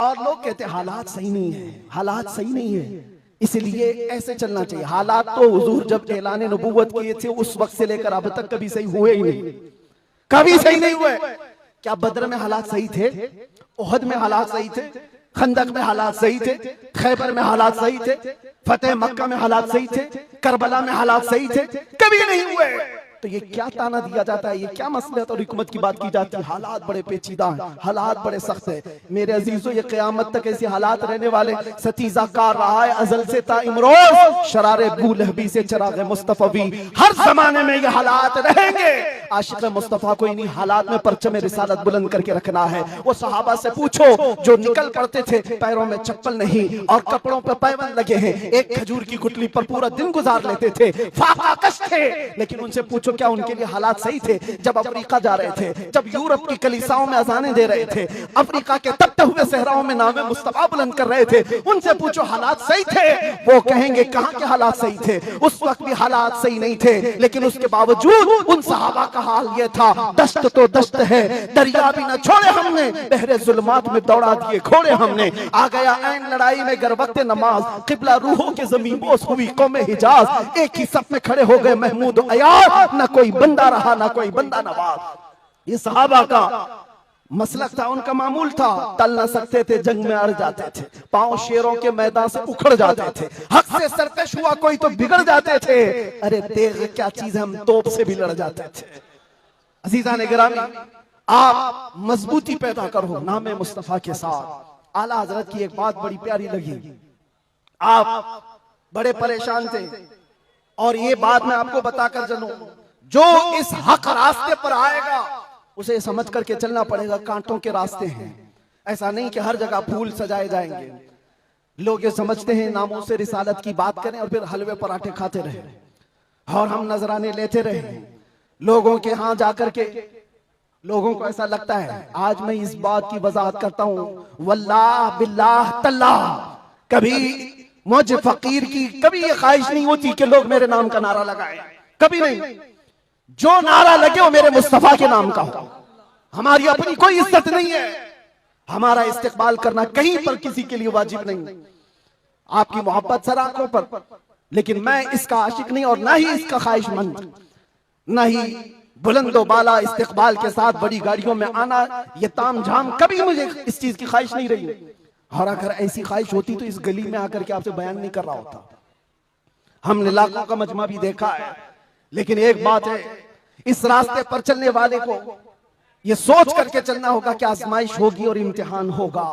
और लोग कहते हैं हालात सही नहीं है, हालात सही नहीं है, इसलिए ऐसे चलना चाहिए। हालात तो हुजूर जब ऐलान नबूवत किए थे उस वक्त से लेकर अब तक कभी सही हुए ही नहीं, कभी सही नहीं हुए। क्या बद्र में हालात सही थे? उहद में हालात सही थे? खंदक में हालात सही थे? खैबर में हालात सही थे? फतेह मक्का में हालात सही थे? करबला में हालात सही थे? कभी नहीं हुए। तो ये क्या ताना दिया जाता है, ये क्या मसलहत और हिकमत की बात की जाती है? हालात बड़े पेचीदा हैं, हालात बड़े सख्त है। मेरे अजीजों, ये क़यामत तक ऐसे हालात रहने वाले। सतीजा कार रहा है अजल से ता इमरोज, शरारे बूलहबी से चराग मुस्तफवी, हर जमाने में ये हालात रहेंगे। आशिक मुस्तफा को इन्हीं हालात में परचम रिसालत बुलंद करके रखना है। वो सहाबा से पूछो जो निकल पड़ते थे, पैरों में चप्पल नहीं और कपड़ों पर पैबंद लगे हैं, एक खजूर की गुठली पर पूरा दिन गुजार लेते थे, फाका कश थे, लेकिन उनसे पूछो क्या उनके लिए हालात सही थे? जब अफ्रीका जा रहे थे, जब यूरोप की कलीसाओं में अजानें दे रहे थे, अफ्रीका के तपते हुए सहराओं में नामे मुस्तफा बुलंद कर रहे थे, उनसे पूछो हालात सही थे? वो कहेंगे कहां के हालात सही थे, उस वक्त भी हालात सही नहीं थे, लेकिन उसके बावजूद उन सहाबा का हाल ये था, दश्त तो दश्त है, दरिया भी न छोड़े हमने, बहरे जुल्मात में दौड़ा दिए घोड़े हमने। आ गया ऐन लड़ाई में गर वक्त नमाज, किबला रूहों के ज़मीन बोस हुई कौम हिजाज, एक ही सफ में खड़े हो गए महमूद अयाज, न कोई बंदा रहा ना कोई बंदा नवाज। ये सहाबा का मसलक था, उनका मामूल था। टल ना सकते थे, जंग में अड़ जाते थे, पांव शेरों के मैदान से उखड़ जाते थे, हक से सरकश हुआ कोई तो बिगड़ जाते थे। अरे तेग क्या चीज है, हम तोप से भी लड़ जाते थे। अजीजा ने गिरामी, आप मजबूती पैदा करो नामे मुस्तफा के साथ। आला हजरत की एक बात बड़ी प्यारी लगी, आप बड़े परेशान थे और ये बात मैं आपको बताकर चलूं, जो इस हक रास्ते पर आएगा उसे समझ करके चलना पड़ेगा, कांटों के रास्ते हैं। ऐसा नहीं कि हर जगह फूल सजाए जाएंगे। लोग ये समझते हैं नामों से रिसालत की बात करें और फिर हलवे पराठे खाते रहे और हम नजराने लेते रहे लोगों के यहाँ जाकर के। लोगों को ऐसा लगता है, आज मैं इस बात की वजाहत करता हूँ, वल्लाह बिल्लाह तल्लाह, कभी मुझे फकीर की कभी ये ख्वाहिश नहीं होती कि लोग मेरे नाम का नारा लगाएं, कभी नहीं। जो नारा लगे वो मेरे मुस्तफा के नाम का हो। हमारी अपनी कोई इज्जत नहीं है, हमारा इस्तेकबाल करना कहीं पर किसी के लिए वाजिब नहीं। आपकी मोहब्बत सर आंखों पर, लेकिन मैं इसका आशिक नहीं और ना ही इसका ख्वाहिशमंद, ना ही बुलंदो बाला इस्तेकबाल के साथ बड़ी गाड़ियों में आना, ये ताम झाम, कभी मुझे इस चीज की ख्वाहिश नहीं रही। और अगर ऐसी ख्वाहिश होती तो इस गली में आकर के आपसे बयान नहीं कर रहा होता। हमने लाखों का मजमा भी देखा है, लेकिन एक बात है, इस रास्ते पर चलने वाले को ये सोच करके चलना होगा कि आजमाइश होगी और इम्तिहान होगा।